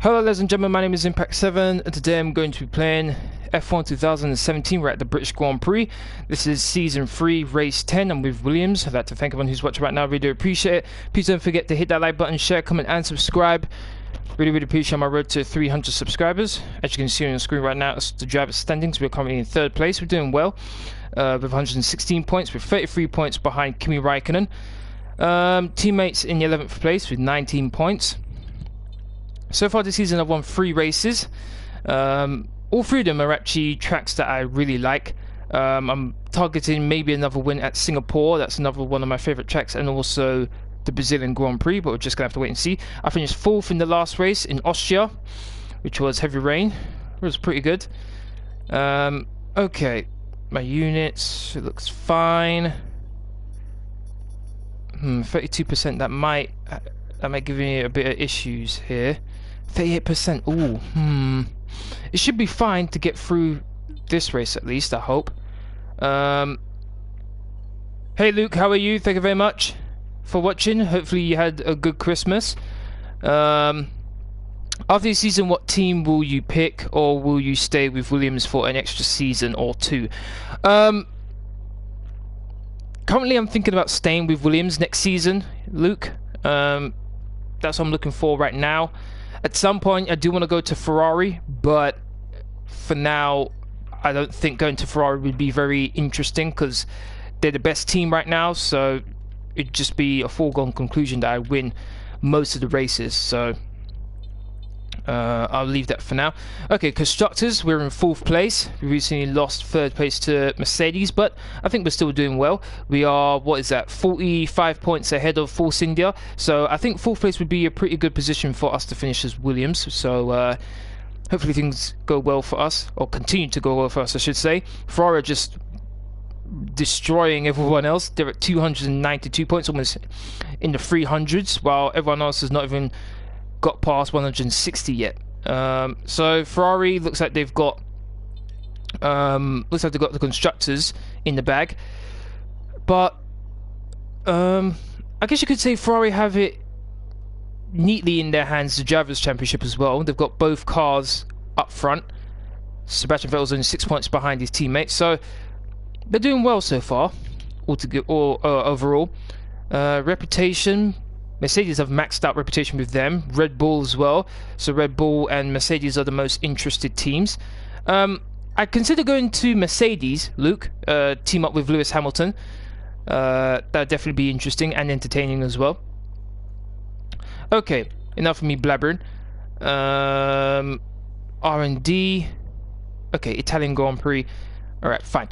Hello ladies and gentlemen, my name is Impact7 and today I'm going to be playing F1 2017. We're at the British Grand Prix. This is Season 3, Race 10. I'm with Williams. I'd like to thank everyone who's watching right now. Really do appreciate it. Please don't forget to hit that like button, share, comment and subscribe. Really appreciate my road to 300 subscribers. As you can see on the screen right now, it's the driver standings. We're currently in 3rd place. We're doing well with 116 points. We're 33 points behind Kimi Raikkonen. Teammates in the 11th place with 19 points. So far this season I've won 3 races. All 3 of them are actually tracks that I really like. I'm targeting maybe another win at Singapore. That's another one of my favourite tracks, and also the Brazilian Grand Prix, but we're just going to have to wait and see. I finished 4th in the last race in Austria, which was heavy rain. It was pretty good. Okay, my units, it looks fine. 32%, that might give me a bit of issues here. 38%, ooh, it should be fine to get through this race at least, I hope. Hey Luke, how are you? Thank you very much for watching. Hopefully you had a good Christmas. After this season, what team will you pick, or will you stay with Williams for an extra season or 2? Currently I'm thinking about staying with Williams next season, Luke. That's what I'm looking for right now. At some point I do want to go to Ferrari, but for now I don't think going to Ferrari would be very interesting because they're the best team right now, so it'd just be a foregone conclusion that I win most of the races, so I'll leave that for now. Okay, constructors, we're in 4th place. We recently lost 3rd place to Mercedes, but I think we're still doing well. We are, what is that, 45 points ahead of Force India, so I think 4th place would be a pretty good position for us to finish as Williams, so hopefully things go well for us, or continue to go well for us I should say. Ferrari are just destroying everyone else. They're at 292 points, almost in the 300s, while everyone else has not even got past 160 yet. So Ferrari looks like they've got the constructors in the bag, but I guess you could say Ferrari have it neatly in their hands, the Drivers' Championship as well. They've got both cars up front. Sebastian Vettel's only 6 points behind his teammates, so they're doing well so far. Overall, reputation. Mercedes have maxed out reputation with them. Red Bull as well. So Red Bull and Mercedes are the most interested teams. I consider going to Mercedes, Luke. Team up with Lewis Hamilton. That'd definitely be interesting and entertaining as well. Okay, enough of me blabbering. R&D. Okay, Italian Grand Prix. Alright, fine.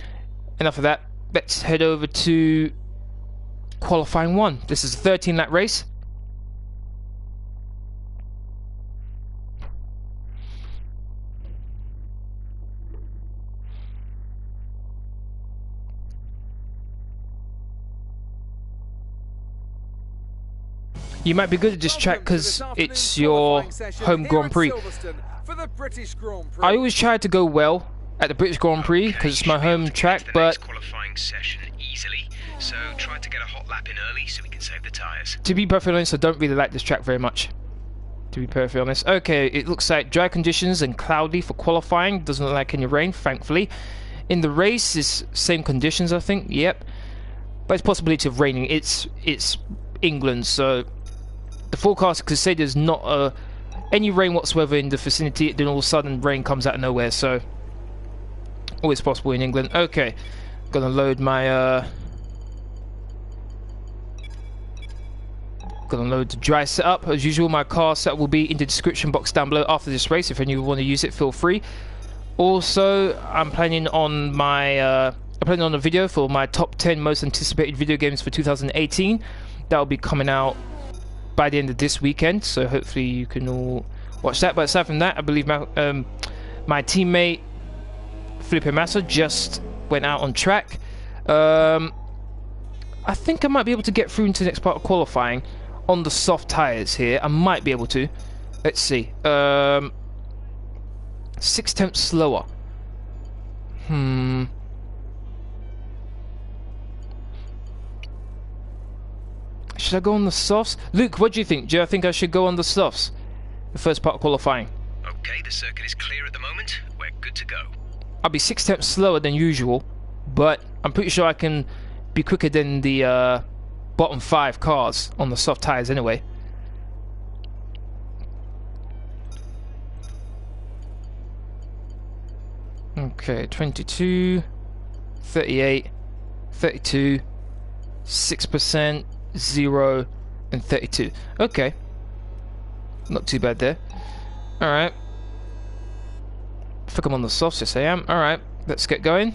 Enough of that. Let's head over to qualifying 1. This is a 13-lap race. You might be good at this track because it's your home Grand Prix. I always try to go well at the British Grand Prix because it's my home track, but qualifying session easily, so try to get a hot lap in early so we can save the tyres. To be perfectly honest, I don't really like this track very much. To be perfectly honest. Okay, it looks like dry conditions and cloudy for qualifying. Doesn't look like any rain, thankfully. In the race, it's same conditions, I think. Yep, but it's possibility of raining. It's England, so the forecast could say there's not any rain whatsoever in the vicinity. Then all of a sudden, rain comes out of nowhere. So always possible in England. Okay, gonna load my gonna load the dry setup as usual. My car setup will be in the description box down below after this race. If any of you want to use it, feel free. Also, I'm planning on a video for my top 10 most anticipated video games for 2018. That will be coming out by the end of this weekend, so hopefully you can all watch that. But aside from that, I believe my teammate Felipe Massa just went out on track. I think I might be able to get through into the next part of qualifying on the soft tyres here. I might be able to. Let's see. 6 tenths slower. Should I go on the softs? Luke, what do you think? Do you think I should go on the softs? the first part of qualifying. Okay, the circuit is clear at the moment. We're good to go. I'll be 6 tenths slower than usual, but I'm pretty sure I can be quicker than the bottom 5 cars on the soft tyres anyway. Okay, 22, 38, 32, 6%, 0, and 32. Okay. Not too bad there. Alright. I think I'm on the softs, yes I am. Alright, let's get going.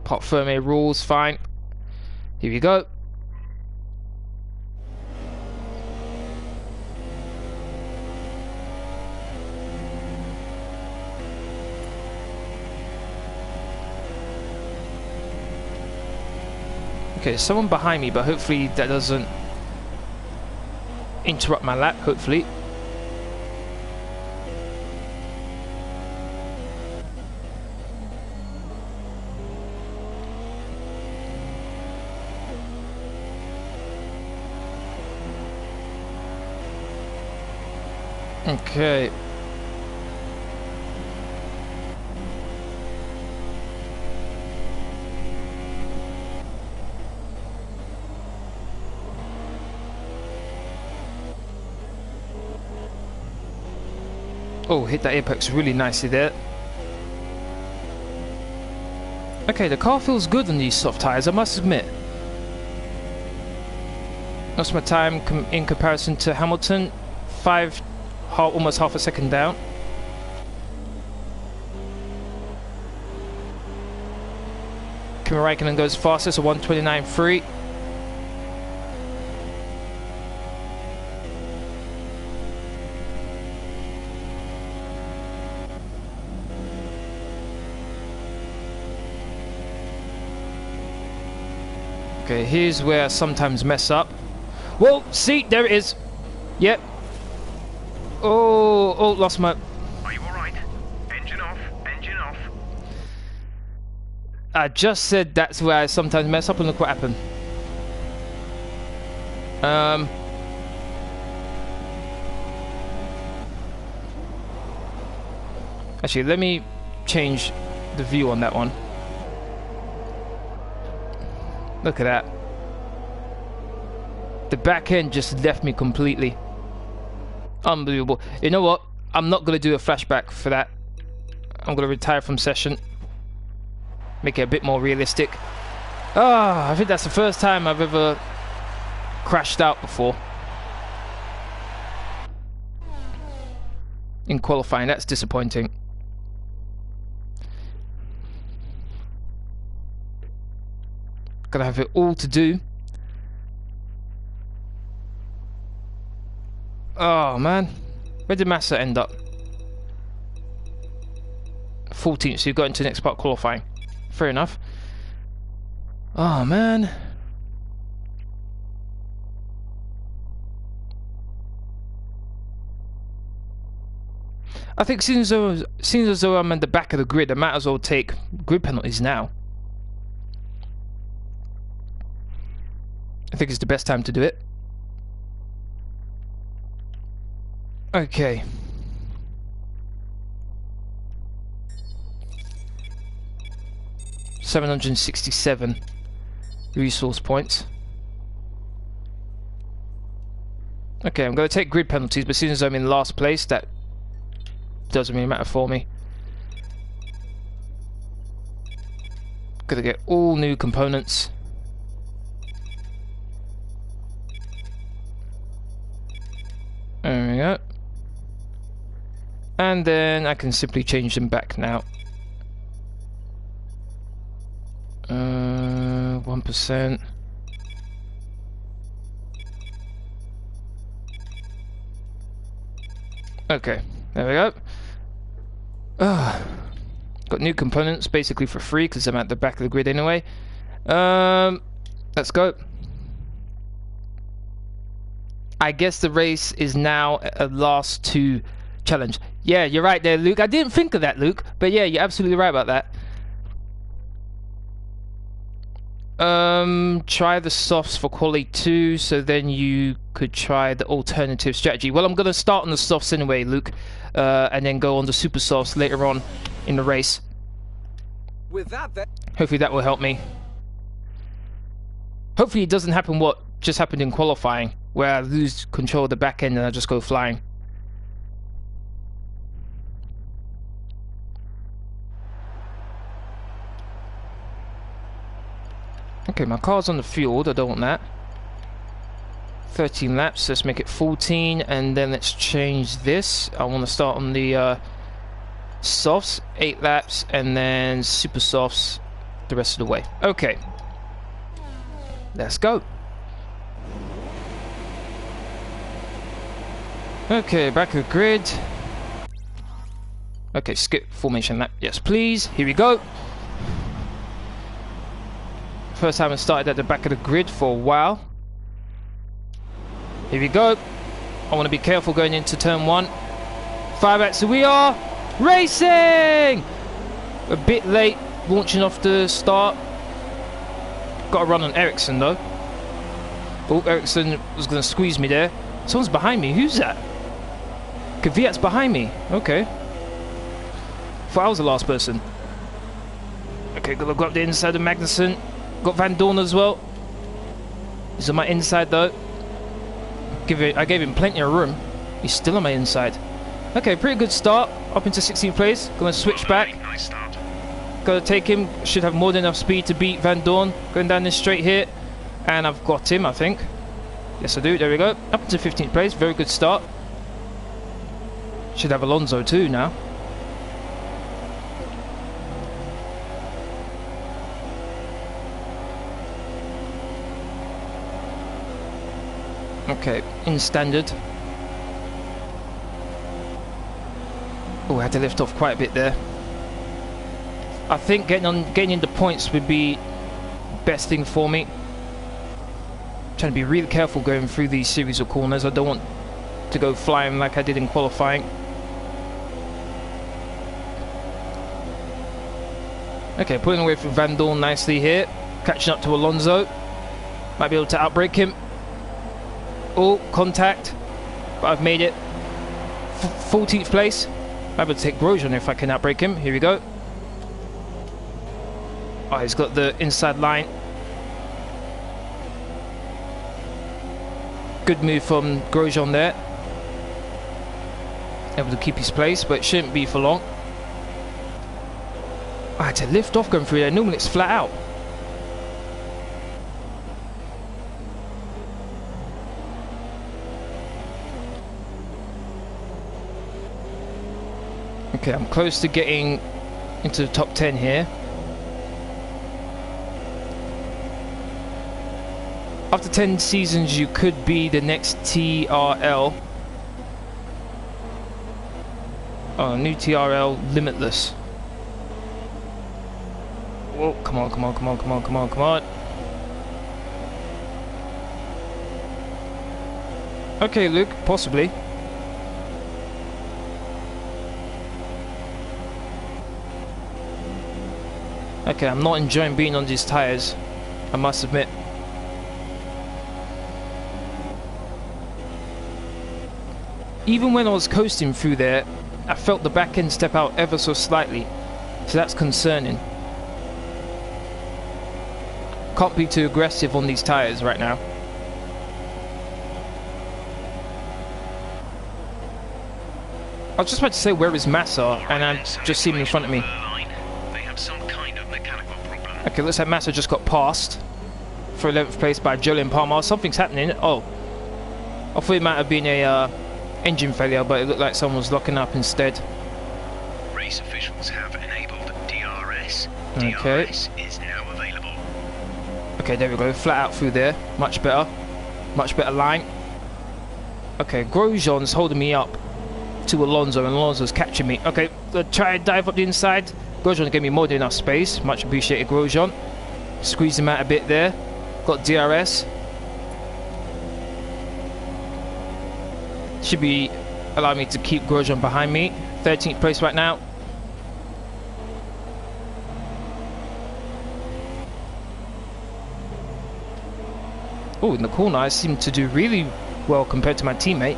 Part Fermi rules, fine. Here we go. Okay, there's someone behind me, but hopefully that doesn't interrupt my lap, hopefully. Okay. Oh, hit that apex really nicely there. Okay, the car feels good on these soft tyres, I must admit. That's my time in comparison to Hamilton. Almost half a second down. Kimi Räikkönen goes fastest, a 1:29.3. Okay, here's where I sometimes mess up. Well, see, there it is. Yep. Oh, lost my... Are you alright? Engine off, engine off. I just said that's where I sometimes mess up, and look what happened. Actually, let me change the view on that one. Look at that. The back end just left me completely. Unbelievable. You know what? I'm not going to do a flashback for that. I'm going to retire from session. Make it a bit more realistic. I think that's the first time I've ever crashed out before. In qualifying, that's disappointing. Gonna have it all to do. Oh man, where did Massa end up? 14th, so you got into the next part qualifying. Fair enough. Oh man. I think seeing as though I'm at the back of the grid, I might as well take grid penalties now. I think it's the best time to do it. Okay. $767 resource points. Okay, I'm going to take grid penalties, but as soon as I'm in last place, that doesn't really matter for me. Gonna get all new components. There we go. And then I can simply change them back now. 1%. Okay, there we go. Got new components basically for free because I'm at the back of the grid anyway. Let's go. I guess the race is now a last two challenge. Yeah, you're right there, Luke. I didn't think of that, Luke. But yeah, you're absolutely right about that. Try the softs for quality 2, so then you could try the alternative strategy. Well, I'm going to start on the softs anyway, Luke, and then go on the super softs later on in the race. With that, Hopefully that will help me. Hopefully it doesn't happen what just happened in qualifying, where I lose control of the back end and I just go flying. Okay, my car's on the field, I don't want that. 13 laps, let's make it 14, and then let's change this. I want to start on the softs, 8 laps, and then super softs the rest of the way. Okay, let's go. Okay, back of the grid. Okay, skip formation lap, yes please, here we go. First time I started at the back of the grid for a while. Here we go. I want to be careful going into turn 1. 5 laps, so we are racing! A bit late launching off the start. Got to run on Ericsson though. Oh, Ericsson was going to squeeze me there. Someone's behind me. Who's that? Kvyat's behind me. Okay. Thought I was the last person. Okay, gotta go up the inside of Magnussen. Got Van Dorn as well. He's on my inside though. I gave him plenty of room. He's still on my inside. Okay, pretty good start. Up into 16th place. Gonna switch back. Nice start. Gotta take him. Should have more than enough speed to beat Van Dorn. Going down this straight here. And I've got him, I think. Yes, I do. There we go. Up into 15th place. Very good start. Should have Alonso too now. Okay, in standard. Oh, I had to lift off quite a bit there. I think getting into points would be best thing for me. Trying to be really careful going through these series of corners. I don't want to go flying like I did in qualifying. Okay, pulling away from Van Dorn nicely here. Catching up to Alonso. Might be able to outbrake him. Oh, contact. But I've made it. 14th place. I'm able to take Grosjean if I can outbrake him. Here we go. Oh, he's got the inside line. Good move from Grosjean there. Able to keep his place, but it shouldn't be for long. I had to lift off going through there. Normally it's flat out. Okay, I'm close to getting into the top 10 here. After 10 seasons, you could be the next TRL. Oh, new TRL, Limitless. Whoa, come on, come on, come on, come on, come on, come on. Okay, Luke, possibly. Okay, I'm not enjoying being on these tyres, I must admit. Even when I was coasting through there, I felt the back end step out ever so slightly, so that's concerning. Can't be too aggressive on these tyres right now. I was just about to say, where is Massa? And I've just seen him in front of me. Okay, looks like Massa just got passed for 11th place by Jolyon Palmer. Something's happening. Oh, I thought it might have been a engine failure, but it looked like someone was locking up instead. Race officials have enabled DRS. Okay. DRS is now available. Okay, there we go. Flat out through there. Much better. Much better line. Okay, Grosjean's holding me up to Alonso, and Alonso's catching me. Okay, try and dive up the inside. Grosjean gave me more than enough space. Much appreciated, Grosjean. Squeeze him out a bit there. Got DRS. Should be allowing me to keep Grosjean behind me. 13th place right now. Oh, in the corner, I seem to do really well compared to my teammate.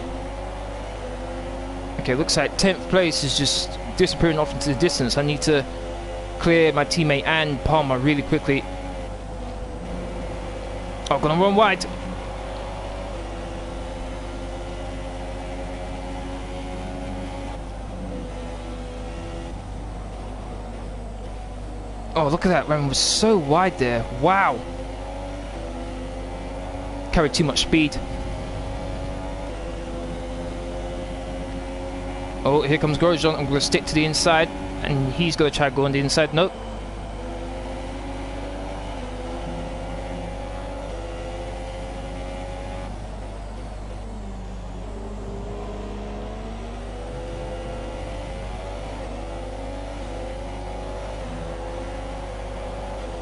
Okay, looks like 10th place is just disappearing off into the distance. I need to clear my teammate and Palmer really quickly. Oh, gonna run wide. Oh, look at that, man, was so wide there. Wow. Carried too much speed. Oh, here comes Grosjean. I'm going to stick to the inside, and he's going to try to go on the inside. Nope.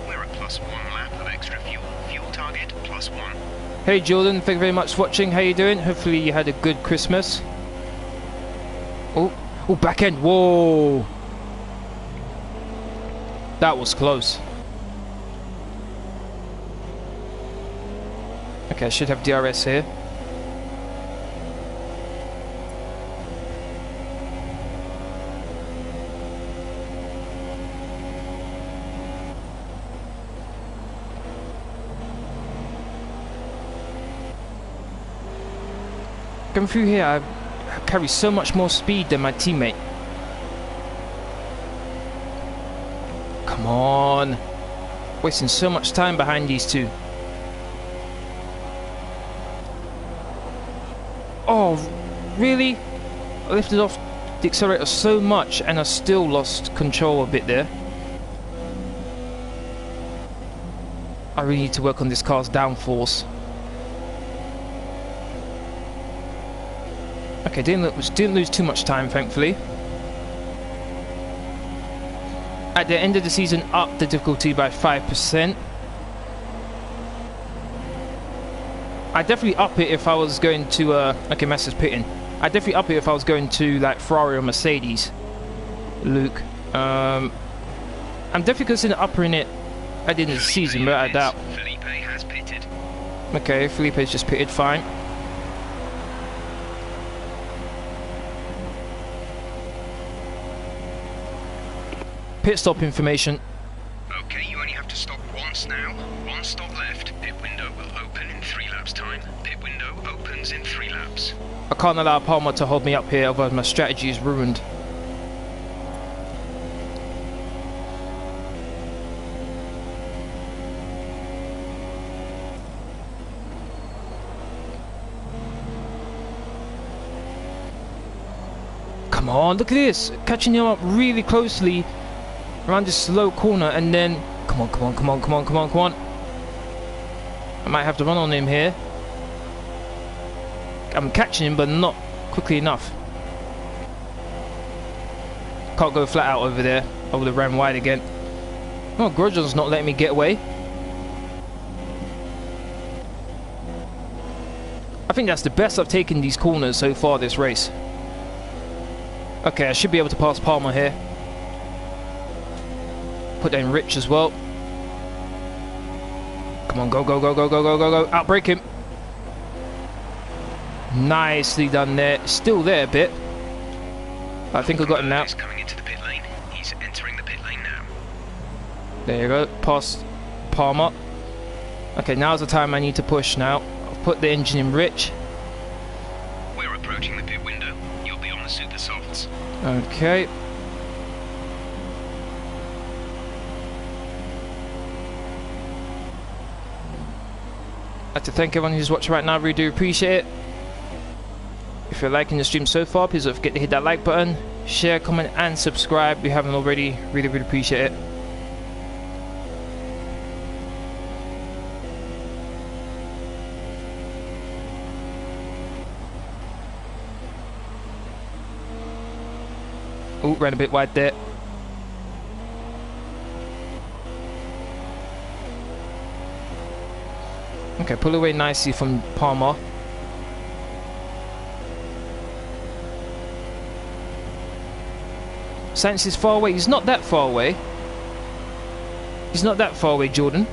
We're at +1 lap of extra fuel. Fuel target +1. Hey Jordan, thank you very much for watching. How you doing? Hopefully you had a good Christmas. Oh, back end. Whoa. That was close. Okay, I should have DRS here. Going through here, I carry so much more speed than my teammate. Come on. Wasting so much time behind these two. Oh, really? I lifted off the accelerator so much and I still lost control a bit there. I really need to work on this car's downforce. Okay, didn't lose too much time, thankfully. At the end of the season, up the difficulty by 5%. I'd definitely up it if I was going to, okay, Massa's pitting. I'd definitely up it if I was going to, like, Ferrari or Mercedes. Luke. I'm definitely considering upping it at the end of the season, but I doubt. Felipe has pitted. Okay, Felipe's just pitted, fine. Pit stop information. Okay, you only have to stop once now. One stop left. Pit window will open in 3 laps time. Pit window opens in 3 laps. I can't allow Palmer to hold me up here, otherwise my strategy is ruined. Come on, look at this. Catching him up really closely around this slow corner, and then come on. I might have to run on him here. I'm catching him, but not quickly enough. Can't go flat out over there. I would have ran wide again. Oh, Grosjean's not letting me get away. I think that's the best I've taken these corners so far this race. Okay, I should be able to pass Palmer here. Put that in Rich as well. Come on, go. Outbrake him. Nicely done there. Still there a bit. I think I got him now. He's coming into the pit lane. He's entering the pit lane now. There you go. Past Palmer. Okay, now's the time I need to push now. I'll put the engine in Rich. We're approaching the pit window. You'll be on the super softs. Okay. I'd like to thank everyone who's watching right now. Really do appreciate it. If you're liking the stream so far, please don't forget to hit that like button, share, comment, and subscribe if you haven't already. Really appreciate it. Oh, ran a bit wide there. Okay, pull away nicely from Palmer. Sainz is far away. He's not that far away. He's not that far away, Jordan.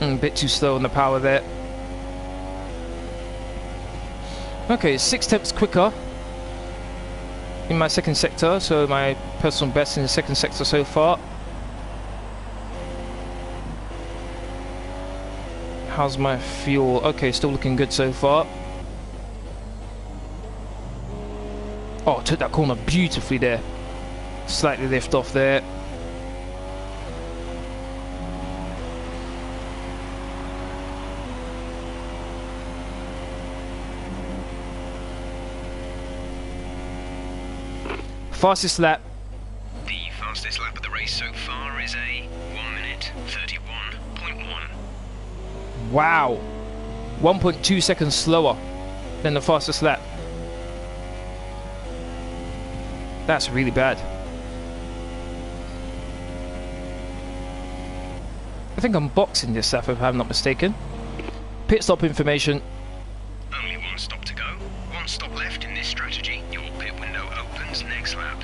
A bit too slow on the power there. Okay, 6/10 quicker in my second sector, so my personal best in the second sector so far. How's my fuel? Okay, still looking good so far. Oh, took that corner beautifully there. Slightly lift off there. Fastest lap. The fastest lap of the race so far is a 1 minute 31.1. Wow. 1.2 seconds slower than the fastest lap. That's really bad. I think I'm boxing this lap if I'm not mistaken. Pit stop information. Only 1 stop to go. 1 stop left in this strategy. Your pit window opens next lap.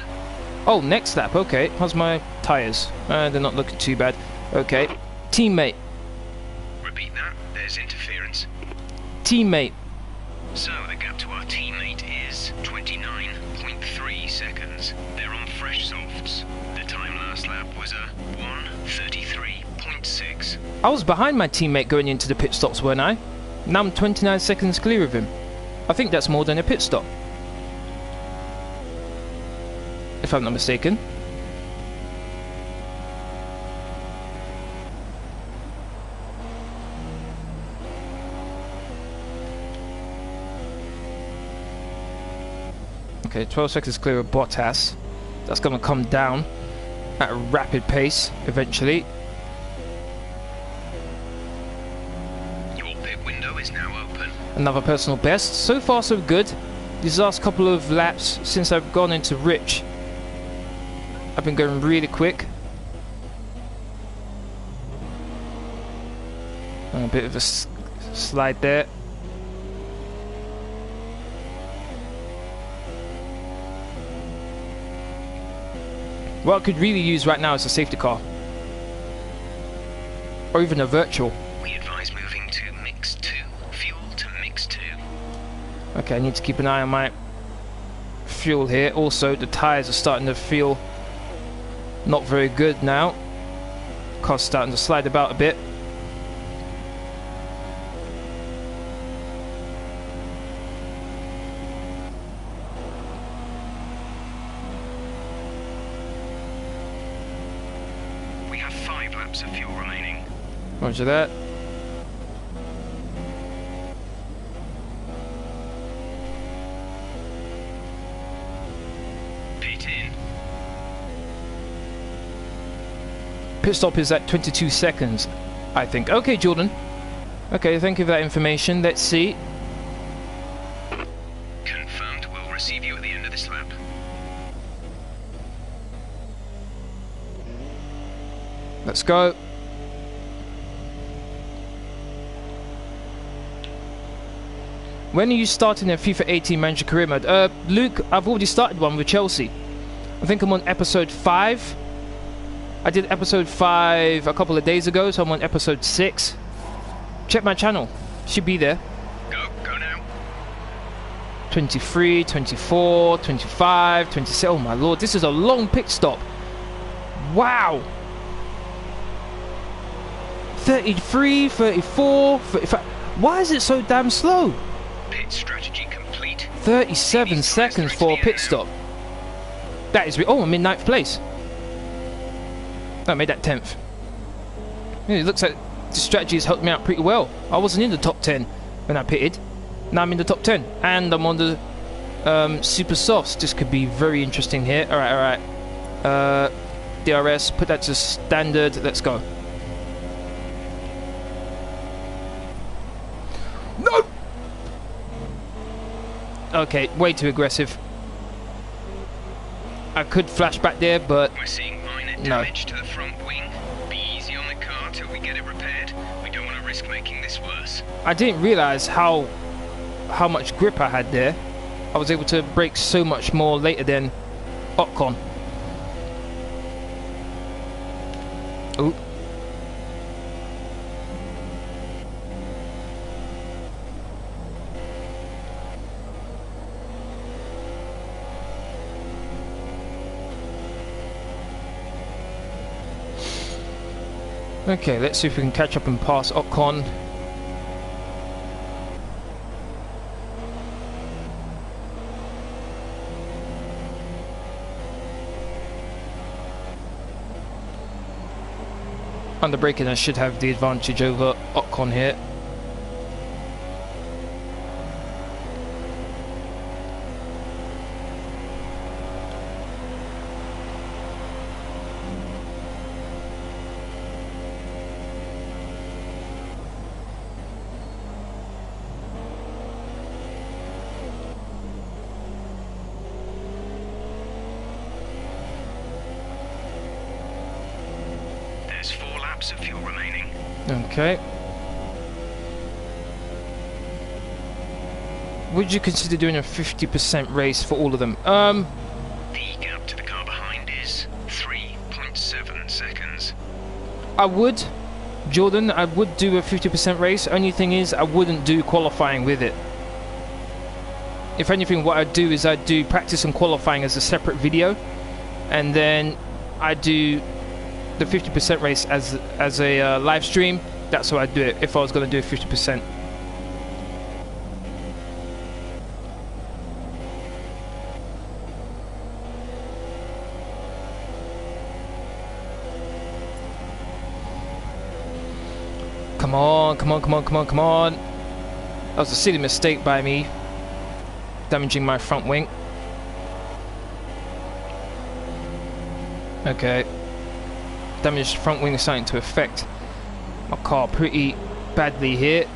Oh, next lap, okay. How's my tyres? They're not looking too bad. Okay. Teammate. Repeat that. There's interference. Teammate. So the gap to our teammate is 29.3 seconds. They're on fresh softs. The time last lap was a 1:33.6. I was behind my teammate going into the pit stops, weren't I? Now I'm 29 seconds clear of him. I think that's more than a pit stop, if I'm not mistaken. Okay, 12 seconds clear of Bottas. That's going to come down at a rapid pace eventually. Your pit window is now open. Another personal best. So far so good. These last couple of laps since I've gone into Rich, I've been going really quick. And a bit of a slide there. What I could really use right now is a safety car. Or even a virtual. We advise moving to mix 2. Fuel to mix 2. Okay, I need to keep an eye on my fuel here. Also, the tyres are starting to feel not very good now. Car's starting to slide about a bit. We have 5 laps of fuel remaining. Roger that. Pit in. Pit stop is at 22 seconds, I think. Okay, Jordan. Okay, thank you for that information. Let's see. Confirmed. We'll receive you at the end of this lap. Let's go. When are you starting a FIFA 18 manager career mode? Luke, I've already started one with Chelsea. I think I'm on episode 5. I did episode 5 a couple of days ago, so I'm on episode 6. Check my channel. Should be there. Go now. 23, 24, 25, 26. Oh my lord, this is a long pit stop. Wow. 33, 34, 35. Why is it so damn slow? Pit strategy complete. 37 seconds for a pit stop. That is... Oh, I'm in 9th place. I made that 10th. Yeah, it looks like the strategy has helped me out pretty well. I wasn't in the top 10 when I pitted. Now I'm in the top 10. And I'm on the super softs. This could be very interesting here. Alright. DRS, put that to standard. Let's go. No! Okay, way too aggressive. I could flash back there, but We're seeing minor damage to the front wing. Be easy on the car till we get it repaired. We don't want to risk making this worse. I didn't realise how much grip I had there. I was able to brake so much more later than Ocon. Ooh. Okay, let's see if we can catch up and pass Ocon. Under braking, I should have the advantage over Ocon here. There's 4 laps of fuel remaining. Okay. Would you consider doing a 50% race for all of them? The gap to the car behind is 3.7 seconds. I would, Jordan, I would do a 50% race. Only thing is, I wouldn't do qualifying with it. If anything, what I'd do is I'd do practice and qualifying as a separate video, and then I'd do the 50% race as a live stream. That's how I'd do it if I was going to do 50%. Come on, come on, come on, come on, come on. That was a silly mistake by me, damaging my front wing. Okay. Damaged front wing is starting to affect my car pretty badly here.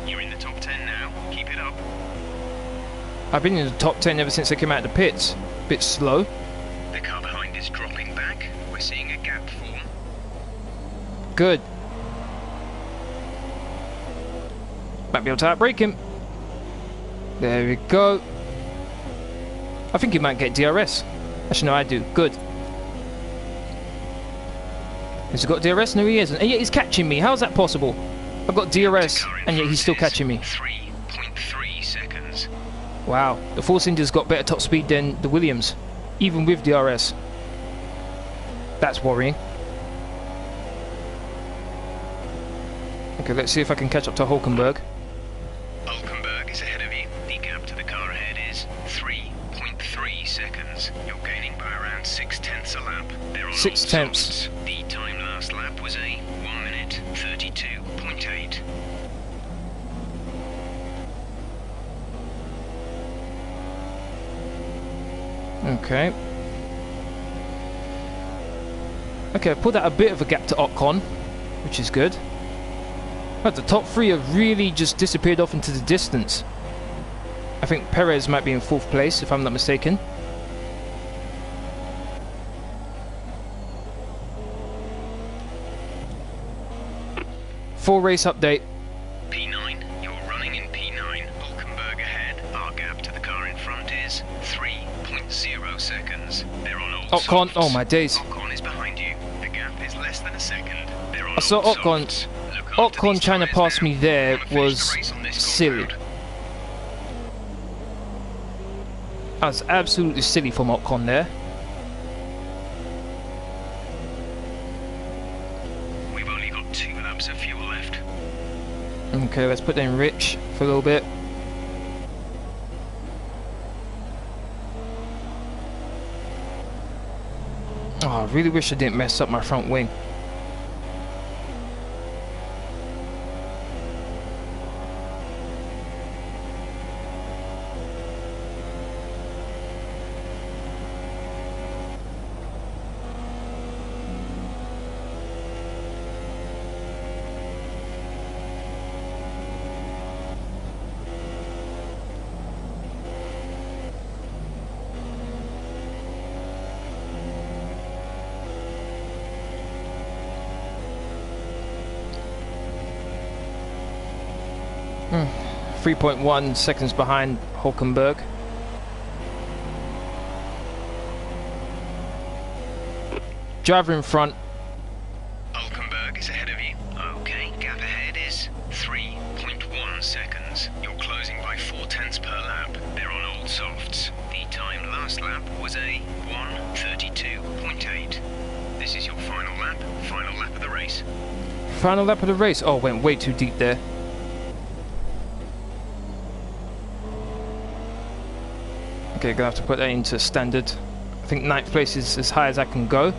You're in the top 10 now. Keep it up. I've been in the top 10 ever since I came out of the pits. Bit slow. The car behind is dropping back. We're seeing a gap form. Good. Might be able to outbrake him. There we go. I think he might get DRS. Actually, no, I do. Good. Has he got DRS? No, he hasn't. And yet he's catching me. How's that possible? I've got DRS, and yet he's still catching me. 3.3 seconds. Wow. The Force India's got better top speed than the Williams, even with DRS. That's worrying. Okay, let's see if I can catch up to Hulkenberg. Hulkenberg is ahead of you. The gap to the car ahead is 3.3 seconds. You're gaining by around 6/10 a lap. They're on 6/10. all softs. The time last lap was a 1 minute 32.8. Okay. Okay, I pulled out a bit of a gap to Ocon, which is good. But the top 3 have really just disappeared off into the distance. I think Perez might be in 4th place, if I'm not mistaken. Full race update. P9, you're running in P9. Hulkenberg ahead. Our gap to the car in front is 3.0 seconds. They're on all Ocon, softs. oh my days. Ocon is behind you. The gap is less than a second. They're on I saw all Ocon. softs. Look after Ocon these trying to tyres pass now. me there Wanna finish was the race on this go silly. round. That was absolutely silly from Ocon there. We've only got 2 laps of fuel left. Okay, let's put in Rich for a little bit. Oh, I really wish I didn't mess up my front wing. Hmm. 3.1 seconds behind Hulkenberg. Driver in front. Hulkenberg is ahead of you. Okay, gap ahead is 3.1 seconds. You're closing by 0.4 per lap. They're on all softs. The time last lap was Final lap of the race. Oh, went way too deep there. Okay, gonna have to put that into standard. I think 9th place is as high as I can go.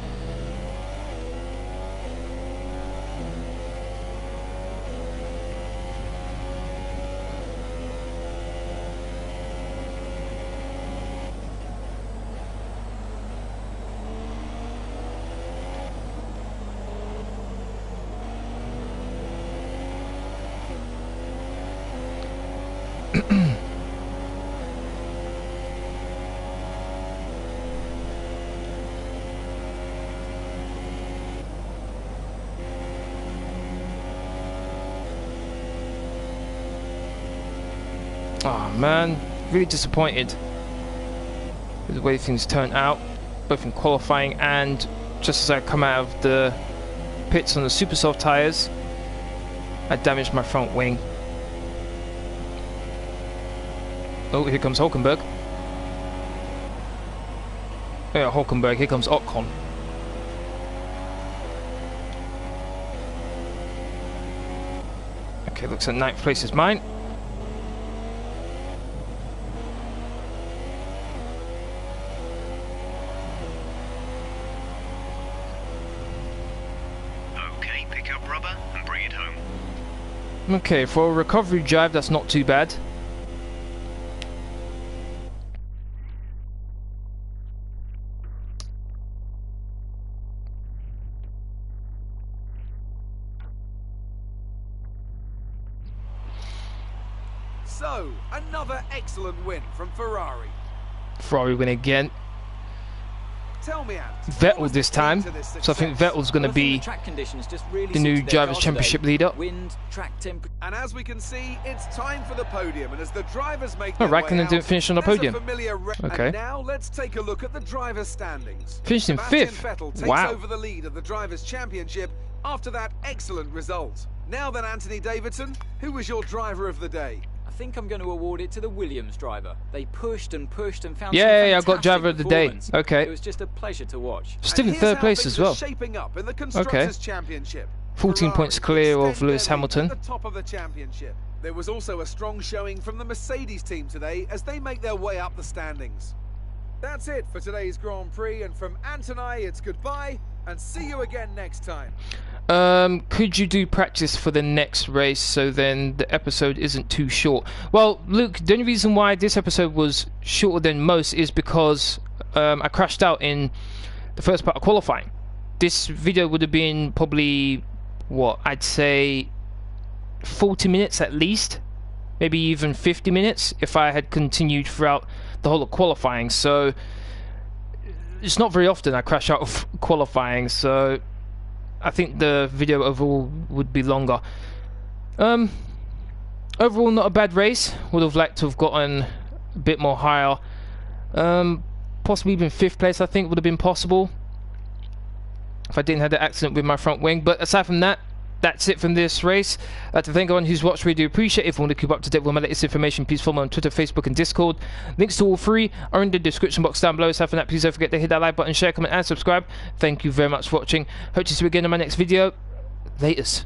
Oh man, really disappointed with the way things turned out, both in qualifying and just as I come out of the pits on the super soft tyres, I damaged my front wing. Oh, here comes Hulkenberg. Yeah, Hulkenberg, here comes Ocon. Okay, looks like 9th place is mine. Okay, pick up rubber and bring it home. Okay, for a recovery drive, that's not too bad. So, another excellent win from Ferrari. Ferrari win again. Tell me, Ant, Vettel this time, so I think Vettel's going to be the new Drivers' Championship leader. And as we can see, it's time for the podium, and as the drivers make Oh, their way Raikkonen out, didn't finish on the there's a podium. familiar Okay. And now let's take a look at the drivers' standings. Finished in Sebastian 5th. Vettel takes Wow. over the lead of the Drivers' Championship after that excellent result. Now then, Anthony Davidson, who was your driver of the day? I think I'm going to award it to the Williams driver. They pushed and pushed and found Yay, some I got driver of the day. performance. Okay. It was just a pleasure to watch. Still And in here's 3rd how place things as are well. shaping up in the Constructors' Championship. 14 points Ferrari clear of extend Lewis their lead Hamilton. at the top of the championship. There was also a strong showing from the Mercedes team today as they make their way up the standings. That's it for today's Grand Prix, and from Ant and I, it's goodbye and see you again next time. Could you do practice for the next race so then the episode isn't too short? Well, Luke, the only reason why this episode was shorter than most is because I crashed out in the first part of qualifying. This video would have been probably, what, I'd say 40 minutes at least, maybe even 50 minutes if I had continued throughout the whole of qualifying. So it's not very often I crash out of qualifying, so I think the video overall would be longer. Overall, not a bad race. Would have liked to have gotten a bit more higher. Possibly even 5th place, I think, would have been possible if I didn't have the accident with my front wing. But aside from that, that's it from this race. I'd like to thank everyone who's watched. Really do appreciate it. If you want to keep up to date with my latest information, please follow me on Twitter, Facebook and Discord. Links to all three are in the description box down below. Aside from that, please don't forget to hit that like button, share, comment and subscribe. Thank you very much for watching. Hope to see you again in my next video. Laters.